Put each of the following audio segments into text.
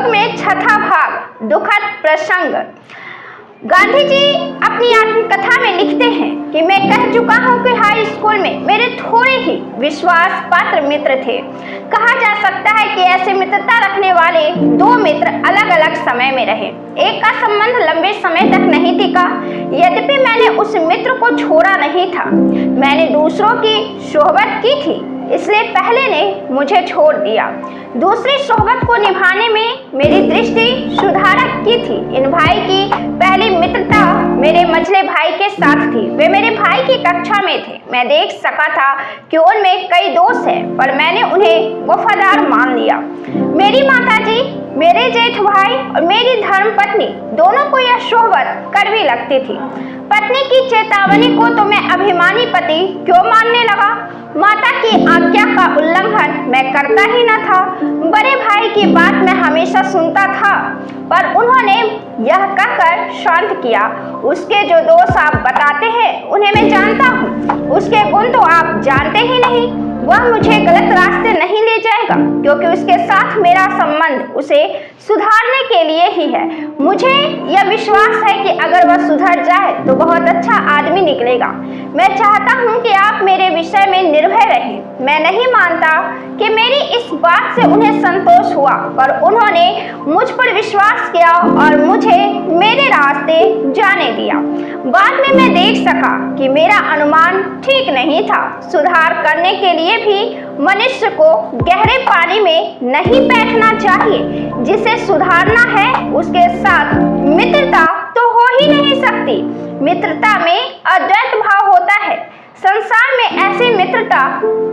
प्रयोग में छठा भाग, दुखद प्रसंग। गांधी जी अपनी आत्मकथा में लिखते हैं कि मैं कह चुका हूं कि हाई स्कूल में मेरे थोड़े ही विश्वास पात्र मित्र थे। कहा जा सकता है कि ऐसे मित्रता रखने वाले दो मित्र अलग अलग समय में रहे। एक का संबंध लंबे समय तक नहीं टिका, यद्यपि मैंने उस मित्र को छोड़ा नहीं था। मैंने दूसरों की सोहबत की थी, इसलिए पहले ने मुझे छोड़ दिया। दूसरी सोहबत को निभाने में मेरी दृष्टि सुधारक की थी। इन भाई की पहली मित्रता मेरे मझले भाई के साथ थी। वे मेरे भाई की कक्षा में थे। मैं देख सका था कि उनमें कई दोष हैं, पर मैंने उन्हें वफादार मान लिया। मेरी माताजी, मेरे जेठ भाई और मेरी धर्मपत्नी दोनों को यह सोहबत कड़वी लगती थी। पत्नी की चेतावनी को तो मैं अभिमानी पति क्यों मानने लगा। माता की आज्ञा का उल्लंघन मैं करता ही न था। बड़े भाई की बात मैं हमेशा सुनता था, पर उन्होंने यह कहकर शांत किया, उसके जो दोष आप बताते हैं उन्हें मैं जानता हूँ, उसके गुण तो आप जानते ही नहीं। वह मुझे गलत रास्ते नहीं ले जाएगा, क्योंकि उसके साथ मेरा संबंध उसे सुधारने के लिए ही है। मुझे यह विश्वास है कि अगर वह सुधर जाए तो बहुत अच्छा आदमी निकलेगा। मैं चाहता हूं कि आप मेरे विषय में निर्भय रहें। मैं नहीं मानता कि मेरी इस बात से उन्हें संतोष हुआ, पर उन्होंने मुझ पर विश्वास किया और मुझे मेरे रास्ते जाने दिया। बाद में मैं देख सका कि मेरा अनुमान ठीक नहीं था। सुधार करने के लिए भी मनुष्य को गहरे पानी में नहीं बैठना चाहिए। जिसे सुधारना है उसके साथ मित्रता तो हो ही नहीं सकती। मित्रता में अद्वैत भाव होता है। संसार में ऐसी मित्रता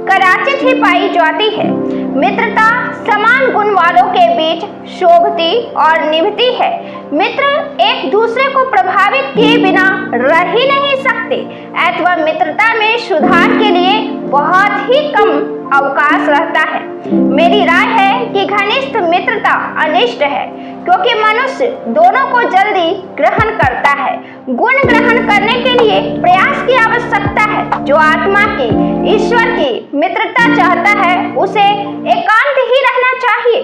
कदाचित ही पाई जाती है। मित्रता समान गुण वालों के बीच शोभती और निभती है। मित्र एक दूसरे को प्रभावित किए बिना रह ही नहीं सकते, अथवा मित्रता में सुधार के लिए बहुत ही कम अवकाश रहता है। मेरी राय है कि घनिष्ठ मित्रता अनिष्ट है, क्योंकि मनुष्य दोनों को जल्दी ग्रहण करता है। गुण ग्रहण करने के लिए प्रयास की आवश्यकता है। जो आत्मा की, ईश्वर की मित्रता चाहता है उसे एकांत ही रहना चाहिए,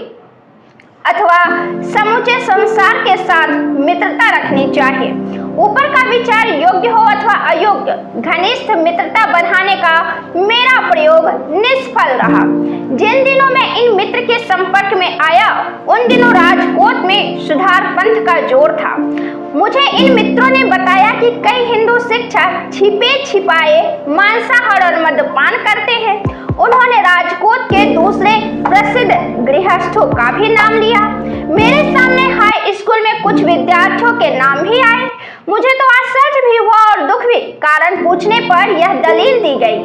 अथवा समूचे संसार के साथ मित्रता रखनी चाहिए। ऊपर का विचार योग्य हो अथवा अयोग्य, घनिष्ठ मित्रता बढ़ाने का मेरा प्रयोग निष्फल रहा। जिन दिनों में इन मित्र के संपर्क में आया, उन दिनों राजकोट में सुधार पंथ का जोर था। मुझे इन मित्रों ने बताया कि कई हिंदू शिक्षक छिपे छिपाए मांसाहार और मद्यपान करते हैं। उन्होंने राजकोट के दूसरे प्रसिद्ध गृहस्थों का भी नाम लिया। मेरे सामने हाई स्कूल में कुछ विद्यार्थियों के नाम भी आए। मुझे तो आश्चर्य भी हुआ और दुख भी। कारण पूछने पर यह दलील दी गई,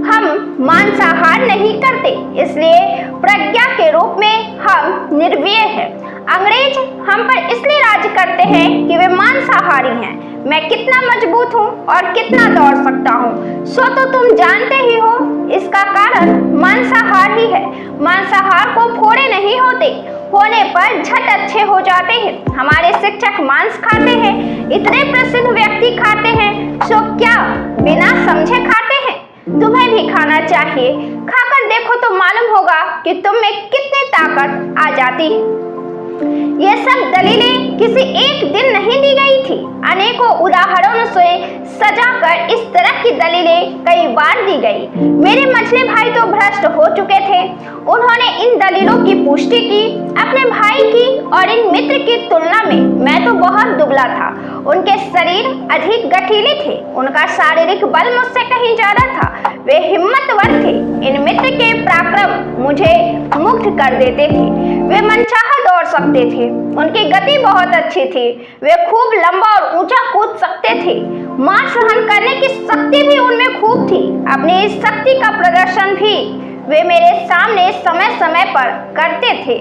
हम मांसाहार नहीं करते, इसलिए प्रज्ञा के रूप में हम निर्वीर्य हैं। अंग्रेज हम पर इसलिए राज करते हैं कि वे मांसाहारी हैं। मैं कितना मजबूत हूँ और कितना दौड़ सकता हूँ, सो तो तुम जानते ही हो। इसका कारण मांसाहार ही है। मांसाहार को फोड़े नहीं होते, होने पर झट अच्छे हो जाते हैं। हमारे शिक्षक मांस खाते हैं, इतने प्रसिद्ध व्यक्ति खाते हैं, सो क्या बिना समझे खाते हैं? तुम्हें भी खाना चाहिए। खाकर देखो तो मालूम होगा कि तुम में कितनी ताकत आ जाती है। ये सब दलीलें किसी एक दिन नहीं दी गई थी। अनेकों उदाहरणों से सजाकर इस तरह की दलीलें कई बार दी गई। मेरे मछली भाई तो भ्रष्ट हो चुके थे। उन्होंने इन दलीलों की पुष्टि की अपने भाई की, और इन मित्र की तुलना में मैं तो बहुत दुबला था। उनके शरीर अधिक गठीले थे, उनका शारीरिक बल मुझसे कहीं ज्यादा था। वे हिम्मतवर थे। इन मित्र के पराक्रम मुझे मुग्ध कर देते थे। वे मनचाहा दौड़ सकते थे, उनकी गति बहुत अच्छी थी। वे खूब लंबा और ऊंचा कूद सकते थे। मार सहन करने की शक्ति भी उनमें खूब थी। अपनी इस शक्ति का प्रदर्शन भी वे मेरे सामने समय समय पर करते थे।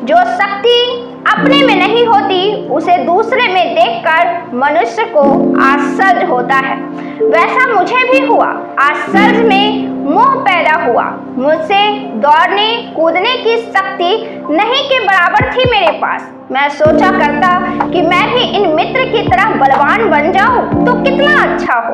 जो शक्ति अपने में नहीं होती, उसे दूसरे में देखकर मनुष्य को आश्चर्य होता है। वैसा मुझे भी हुआ। आश्चर्य में मोह पैदा हुआ। मुझसे दौड़ने कूदने की शक्ति नहीं के बराबर थी मेरे पास। मैं सोचा करता कि मैं भी इन मित्र की तरह बलवान बन जाऊं तो कितना अच्छा हो।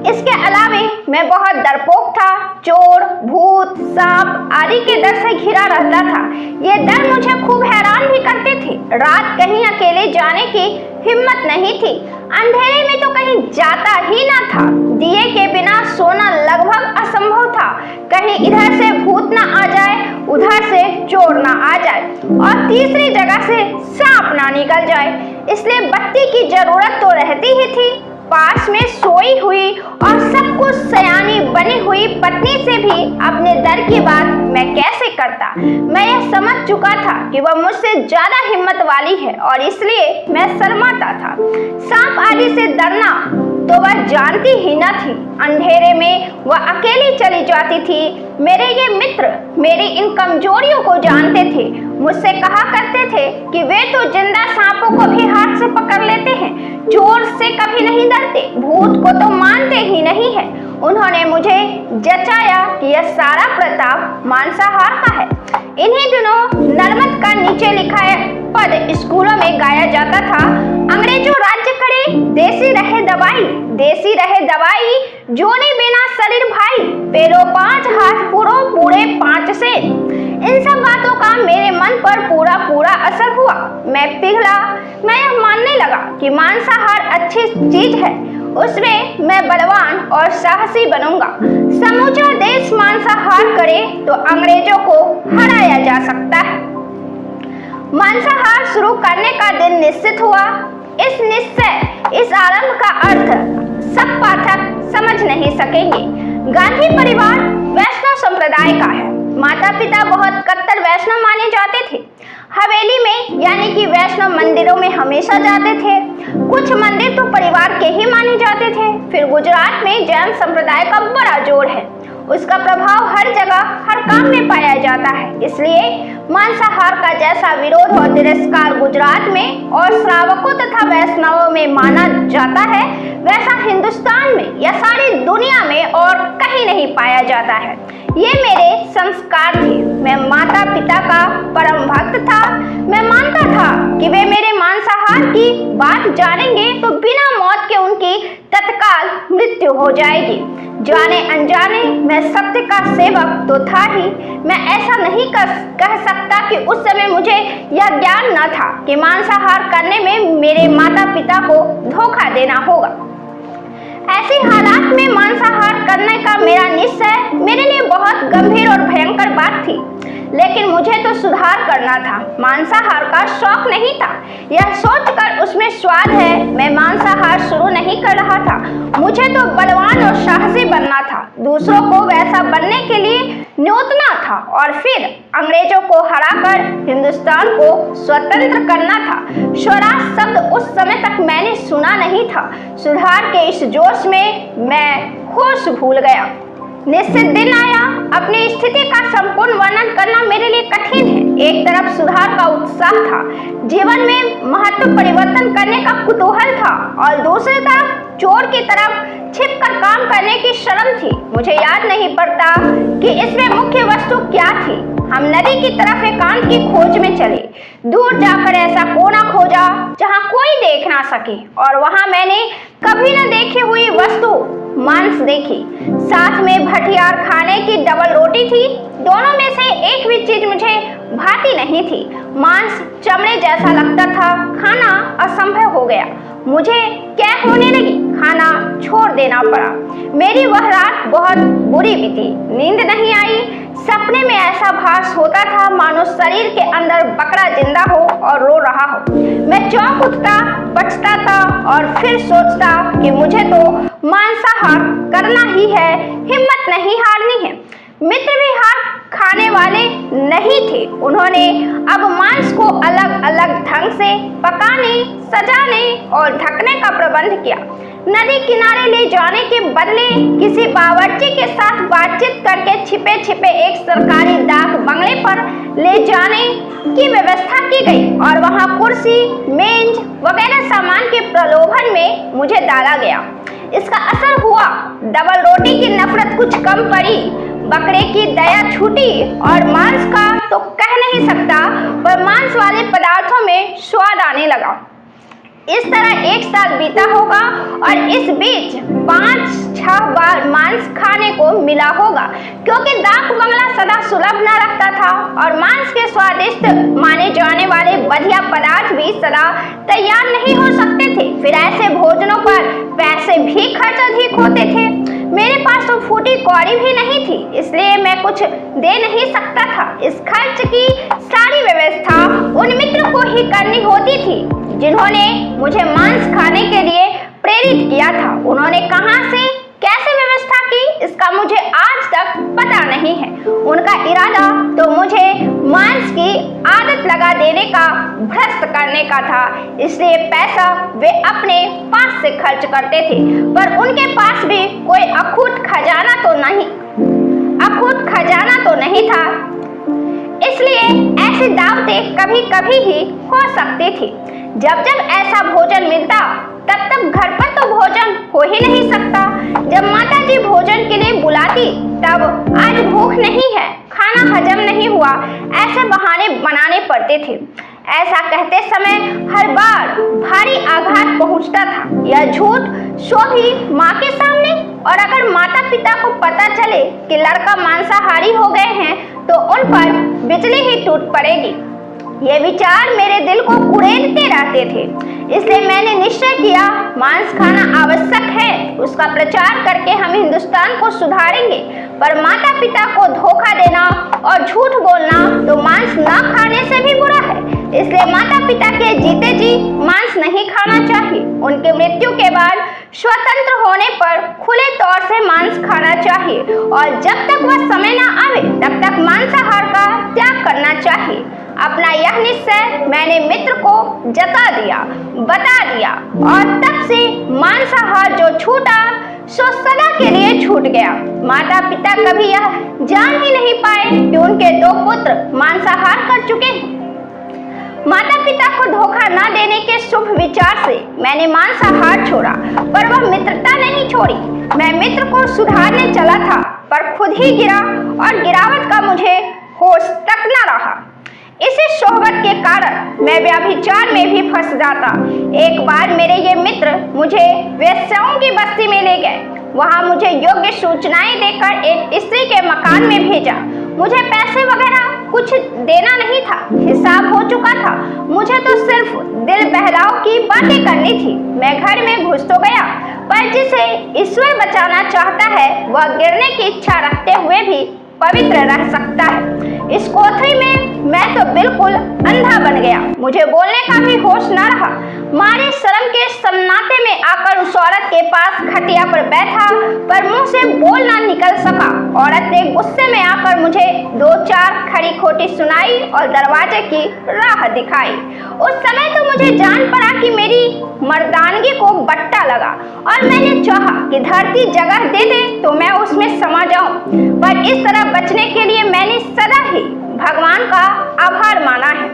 इसके अलावा में मैं बहुत डरपोक था। चोर, भूत, सांप आदि के डर से घिरा रहता था। ये डर मुझे खूब हैरान भी करते थे। रात कहीं अकेले जाने की हिम्मत नहीं थी। अंधेरे में तो कहीं जाता ही ना था। दिए के बिना सोना लगभग असंभव था। कहीं इधर से भूत ना आ जाए, उधर से चोर ना आ जाए और तीसरी जगह से सांप ना निकल जाए। इसलिए बत्ती की जरूरत तो रहती ही थी। पास में सोई हुई और सब कुछ सयानी बनी हुई पत्नी से भी अपने डर की बात मैं कैसे करता। मैं यह समझ चुका था कि वह मुझसे ज्यादा हिम्मत वाली है और इसलिए मैं शर्माता था। सांप आदि से डरना तो वह जानती ही न थी। अंधेरे में वह अकेली चली जाती थी। मेरे ये मित्र मेरी इन कमजोरियों को जानते थे। मुझसे कहा करते थे कि वे तो जिंदा सांपों को भी हाथ से पकड़ लेते हैं, चोर से कभी नहीं डरते, भूत को तो मानते ही नहीं है। उन्होंने मुझे जचाया कि यह सारा प्रताप मांसाहार का है। इन्हीं दिनों नर्मद का नीचे लिखा पद स्कूलों में गाया जाता था। अंग्रेजों राज्य करे, देसी रहे दवाई, देसी रहे दवाई, जोने बिना शरीर भाई, पेरो 5 हाथ पुरो पूरे 5 से। इन सब बातों का मेरे मन पर पूरा असर हुआ। मैं पिघला। मैं यह मानने लगा कि मांसाहार अच्छी चीज है, उसमें मैं बलवान और साहसी बनूंगा। समूचा देश मांसाहार करे तो अंग्रेजों को हराया जा सकता है। मांसाहार शुरू करने का दिन निश्चित हुआ। इस निश्चय, इस आरंभ का अर्थ सब पाठक समझ नहीं सकेंगे। गांधी परिवार वैष्णव संप्रदाय का है। माता पिता बहुत कट्टर वैष्णव माने जाते थे। हवेली में यानी कि वैष्णव मंदिरों में हमेशा जाते थे। कुछ मंदिर तो परिवार के ही माने जाते थे। फिर गुजरात में जैन संप्रदाय का बड़ा जोर है। उसका प्रभाव हर जगह हर काम में पाया जाता है। इसलिए मांसाहार का जैसा विरोध और तिरस्कार गुजरात में और श्रावकों तथा वैष्णवों में माना जाता है, वैसा हिंदुस्तान में या सारी दुनिया में और कहीं नहीं पाया जाता है। ये मेरे संस्कार थे। मैं माता पिता का परम भक्त था। मैं मानता था कि वे मेरे मांसाहार की बात जानेंगे तो बिना मौत के उनकी तत्काल मृत्यु हो जाएगी। जाने अनजाने मैं सत्य का सेवक तो था ही। मैं ऐसा नहीं कह सकता कि उस समय मुझे यह ज्ञान न था कि मांसाहार करने में मेरे माता पिता को धोखा देना होगा। ऐसे हालात में मांसाहार करने का मेरा निश्चय मेरे लिए बहुत गंभीर और भयंकर बात थी। लेकिन मुझे तो सुधार करना था, मांसाहार का शौक नहीं था। यह सोचकर उसमें स्वाद है, मैं मांसाहार शुरू नहीं कर रहा था। मुझे तो बलवान और साहसी बनना था, दूसरों को वैसा बनने के लिए न्योतना था और फिर अंग्रेजों को हराकर हिंदुस्तान को स्वतंत्र करना था। स्वराज शब्द उस समय तक मैंने सुना नहीं था। सुधार के इस जोश में मैं होश भूल गया। निश्चित दिन आया। अपनी स्थिति का संपूर्ण वर्णन करना मेरे लिए कठिन है। एक तरफ सुधार का उत्साह था, जीवन में महत्व परिवर्तन करने का कुतूहल था और दूसरी तरफ चोर की तरफ छिपकर काम करने की शर्म थी। मुझे याद नहीं पड़ता कि इसमें मुख्य वस्तु क्या थी। हम नदी की तरफ एकांत की खोज में चले। दूर जाकर ऐसा कोना खोजा जहां कोई देख ना सके और वहां मैंने कभी न देखी हुई वस्तु मांस देखी। साथ में भटियार खाने की डबल रोटी थी। दोनों में से एक भी चीज मुझे भाती नहीं थी। मांस चमड़े जैसा लगता था। खाना असंभव हो गया। मुझे क्या होने लगी, खाना छोड़ देना पड़ा। मेरी वह रात बहुत बुरी बीती। नींद नहीं आई। सपने में ऐसा भास होता था मानो शरीर के अंदर बकरा जिंदा हो और रो रहा हो। मैं चौंक उठता, बचता था और फिर सोचता कि मुझे तो मांसाहार करना ही है, हिम्मत नहीं हारनी है। मित्र भी हार खाने वाले नहीं थे। उन्होंने अब मांस को अलग अलग ढंग से पकाने, सजाने और ढकने का प्रबंध किया। नदी किनारे ले जाने के बदले किसी बावर्ची के साथ बातचीत करके छिपे छिपे एक सरकारी डाक बंगले पर ले जाने की व्यवस्था की गई और वहां कुर्सी, मेज वगैरह सामान के प्रलोभन में मुझे डाला गया। इसका असर हुआ। डबल रोटी की नफरत कुछ कम पड़ी, बकरे की दया छूटी और मांस का तो कह नहीं सकता, पर मांस वाले पदार्थों में स्वाद आने लगा। इस तरह 1 साल बीता होगा और इस बीच 5-6 बार मांस खाने को मिला होगा, क्योंकि डाक बंगला सदा सुलभ न रखता था और मांस के स्वादिष्ट माने जाने वाले बढ़िया पदार्थ भी सदा तैयार नहीं हो सकते थे। फिर ऐसे भोजनों पर पैसे भी खर्च अधिक होते थे। मेरे पास तो फूटी कौड़ी भी नहीं थी, इसलिए मैं कुछ दे नहीं सकता था। इस खर्च की सारी व्यवस्था उन मित्रों को ही करनी होती थी जिन्होंने मुझे मांस खाने के लिए प्रेरित किया था। उन्होंने कहां से कैसे व्यवस्था की, इसका मुझे आज तक पता नहीं है। उनका इरादा तो मुझे मांस की आदत लगा देने का, भ्रष्ट करने का था, इसलिए पैसा वे अपने पास से खर्च करते थे। पर उनके पास भी कोई अखूट खजाना तो नहीं था, इसलिए ऐसी दावतें कभी कभी ही हो सकती थी। जब जब ऐसा भोजन मिलता तब तब घर पर तो भोजन हो ही नहीं सकता। जब माताजी भोजन के लिए बुलाती तब आज भूख नहीं है, खाना हजम नहीं हुआ, ऐसे बहाने बनाने पड़ते थे। ऐसा कहते समय हर बार भारी आघात पहुंचता था। यह झूठ सो भी माँ के सामने, और अगर माता पिता को पता चले कि लड़का मांसाहारी हो गए हैं तो उन पर बिजली ही टूट पड़ेगी। ये विचार मेरे दिल को कुरेदते रहते थे, इसलिए मैंने निश्चय किया मांस खाना आवश्यक है। उसका प्रचार करके हम हिंदुस्तान को सुधारेंगे। पर माता पिता को धोखा देना और झूठ बोलना तो मांस न खाने से भी बुरा है, इसलिए माता पिता के जीते जी मांस नहीं खाना चाहिए। उनके मृत्यु के बाद स्वतंत्र होने पर खुले तौर से मांस खाना चाहिए और जब तक वह समय न आवे तब तक मांसाहार का त्याग करना चाहिए। अपना यह निश्चय मैंने मित्र को बता दिया और तब से मांसाहार जो छूटा सो सदा के लिए छूट गया। माता पिता कभी यह जान ही नहीं पाए कि उनके 2 पुत्र मांसाहार कर चुके हैं। माता पिता को धोखा न देने के शुभ विचार से मैंने मांसाहार छोड़ा, पर वह मित्रता नहीं छोड़ी। मैं मित्र को सुधारने चला था पर खुद ही गिरा और गिरावट का मुझे होश तक न रहा। इसी सोहबत के कारण मैं व्यभिचार में भी फंस जाता। एक बार मेरे ये मित्र मुझे वेश्याओं की बस्ती में ले गए। वहां मुझे योग्य सूचनाएं देकर एक स्त्री के मकान में भेजा। मुझे पैसे वगैरह कुछ देना नहीं था, हिसाब हो चुका था। मुझे तो सिर्फ दिल बहलाव की बातें करनी थी। मैं घर में घुस तो गया, पर जिसे ईश्वर बचाना चाहता है वह गिरने की इच्छा रखते हुए भी पवित्र रह सकता है। इस कोठरी में मैं तो बिल्कुल अंधा बन गया। मुझे बोलने का भी होश न रहा। मारे शर्म के सन्नाटे में आकर उस औरत के पास खटिया पर बैठा, पर मुंह से बोल ना निकल सका। औरत ने गुस्से में आकर मुझे 2-4 खरी खोटी सुनाई और दरवाजे की राह दिखाई। उस समय तो मुझे जान पड़ा कि मेरी मर्दानगी को बट्टा लगा और मैंने चाहा कि धरती जगह दे दे तो मैं उसमें समा जाऊं। पर इस तरह बचने के लिए मैंने सदा ही भगवान का आभार माना है।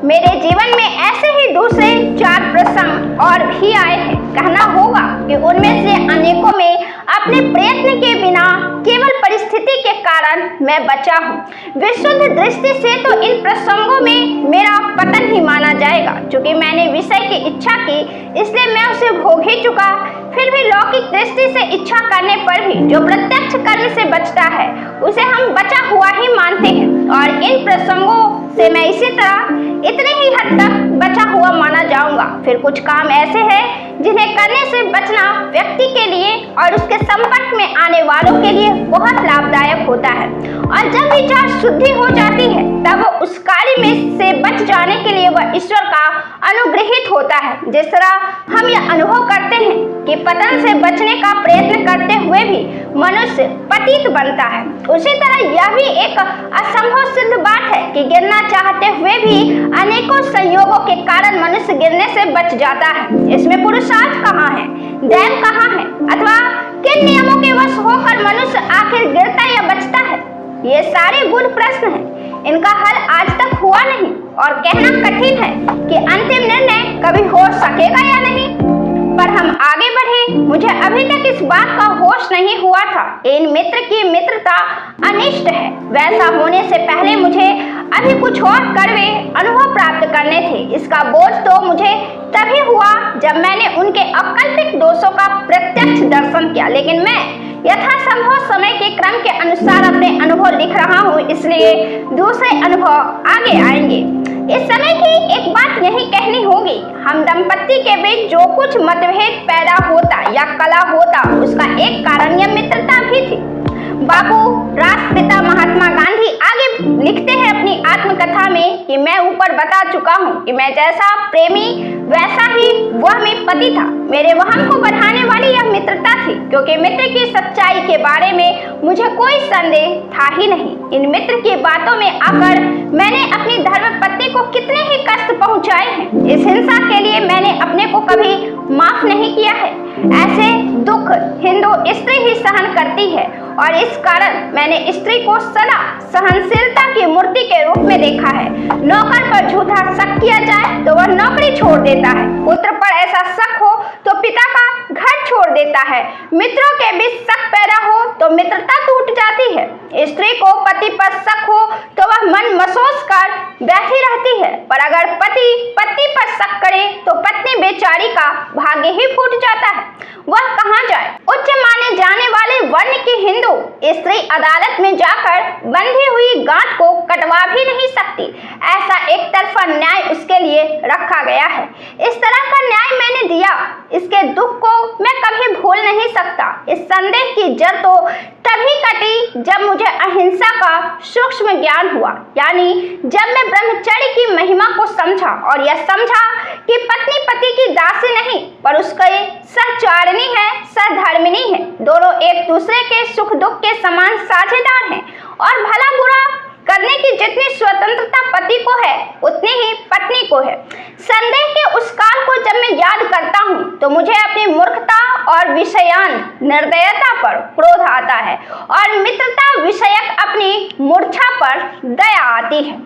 मेरे जीवन में ऐसे ही दूसरे 4 प्रसंग और भी आए हैं। कहना होगा कि उनमें से अनेकों में अपने प्रयत्न के बिना केवल परिस्थिति के कारण मैं बचा हूँ। विशुद्ध दृष्टि से तो इन प्रसंगों में मेरा पतन ही माना जाएगा। चूंकि मैंने विषय की इच्छा की इसलिए मैं उसे भोग ही चुका। फिर भी लौकिक दृष्टि से इच्छा करने पर भी जो प्रत्यक्ष कर्म से बचता है उसे हम बचा हुआ ही मानते हैं। और इन प्रसंगों से मैं इसी तरह इतने ही हद तक बचा हुआ माना जाऊंगा। फिर कुछ काम ऐसे हैं जिन्हें करने से बचना व्यक्ति के लिए और उसके संपर्क में आने वालों के लिए बहुत लाभदायक होता है। और जब विचार शुद्धि हो जाती है तब उस कार्य में से बच जाने के लिए वह ईश्वर का अनुग्रहित होता है। जिस तरह हम यह अनुभव करते हैं कि पतन से बचने का प्रयत्न करते हुए भी मनुष्य पतित बनता है, उसी तरह यह भी एक असंभव सिद्ध बात है कि गिरना चाहते हुए भी अनेकों संयोगों के कारण मनुष्य गिरने से बच जाता है। इसमें पुरुषार्थ कहाँ है, दैव कहाँ है, अथवा किन नियमों के वश होकर मनुष्य आखिर गिरता या बचता है? ये सारे गूढ़ प्रश्न हैं। इनका हल आज तक हुआ नहीं और कहना कठिन है कि अंतिम निर्णय कभी हो सकेगा या नहीं। पर हम आगे बढ़े। मुझे अभी तक इस बात का होश नहीं हुआ था इन मित्र की मित्रता अनिष्ट है। वैसा होने से पहले मुझे अभी कुछ और कड़वे अनुभव प्राप्त करने थे। इसका बोझ तो मुझे तभी हुआ जब मैंने उनके अकल्पित दोषों का प्रत्यक्ष दर्शन किया। लेकिन मैं यथासंभव समय के क्रम के अनुसार अपने अनुभव लिख रहा हूँ, इसलिए दूसरे अनुभव आगे आएंगे। इस समय की एक बात यही कहनी होगी, हम दंपत्ति के बीच जो कुछ मतभेद पैदा होता या कला होता, उसका एक कारण यह मित्रता भी थी। बापू राष्ट्रपिता महात्मा गांधी आगे लिखते हैं अपनी आत्मकथा में कि मैं ऊपर बता चुका हूँ कि मैं जैसा प्रेमी वैसा ही वह में पति था। मेरे वहन को बढ़ाने वाली यह मित्रता थी, क्योंकि मित्र की सच्चाई के बारे में मुझे कोई संदेह था ही नहीं। इन मित्र की बातों में आकर मैंने अपनी धर्मपत्नी को कितने ही कष्ट पहुंचाए हैं। इस हिंसा के लिए मैंने अपने को कभी माफ नहीं किया है। ऐसे दुख हिंदू स्त्री ही सहन करती है और इस कारण मैंने स्त्री को सदा सहनशीलता की मूर्ति के रूप में देखा है। नौकर पर झूठा शक किया जाए तो वह नौकरी छोड़ देता है, पुत्र पर ऐसा शक हो तो पिता का घर छोड़ देता है, मित्रों के बीच शक पैदा हो तो मित्रता टूट जाती है। स्त्री को पति पर शक हो तो वह मन मसोस कर बैठी रहती है, पर अगर पति पत्नी पर शक करे तो पत्नी बेचारी का भाग्य ही फूट जाता है, वह कहाँ जाए। उच्च माने जाने वाले वर्ण की हिंदू स्त्री अदालत में जाकर बंधी हुई गांठ को कटवा भी नहीं सकती। ऐसा एक तरफा न्याय उसके लिए रखा गया है। इस तरह का न्याय मैंने दिया, इसके दुख को मैं कभी भूल नहीं सकता। इस संदेह की जड़ तो तभी कटी जब मुझे अहिंसा का सूक्ष्म ज्ञान हुआ, यानी जब मैं ब्रह्मचर्य की महिमा को समझा और यह समझा कि पत्नी पति की दासी नहीं पर उसके सहचारिणी है, सहधर्मिणी है। दोनों एक दूसरे के सुख दुख के समान साझेदार हैं और भला बुरा करने की जितनी स्वतंत्रता पति को है उतनी ही पत्नी को है। संदेह के उस काल को जब मैं याद करता हूँ तो मुझे अपनी मूर्खता और विषयान निर्दयता पर क्रोध आता है और मित्रता विषयक अपनी मूर्छा पर दया आती है।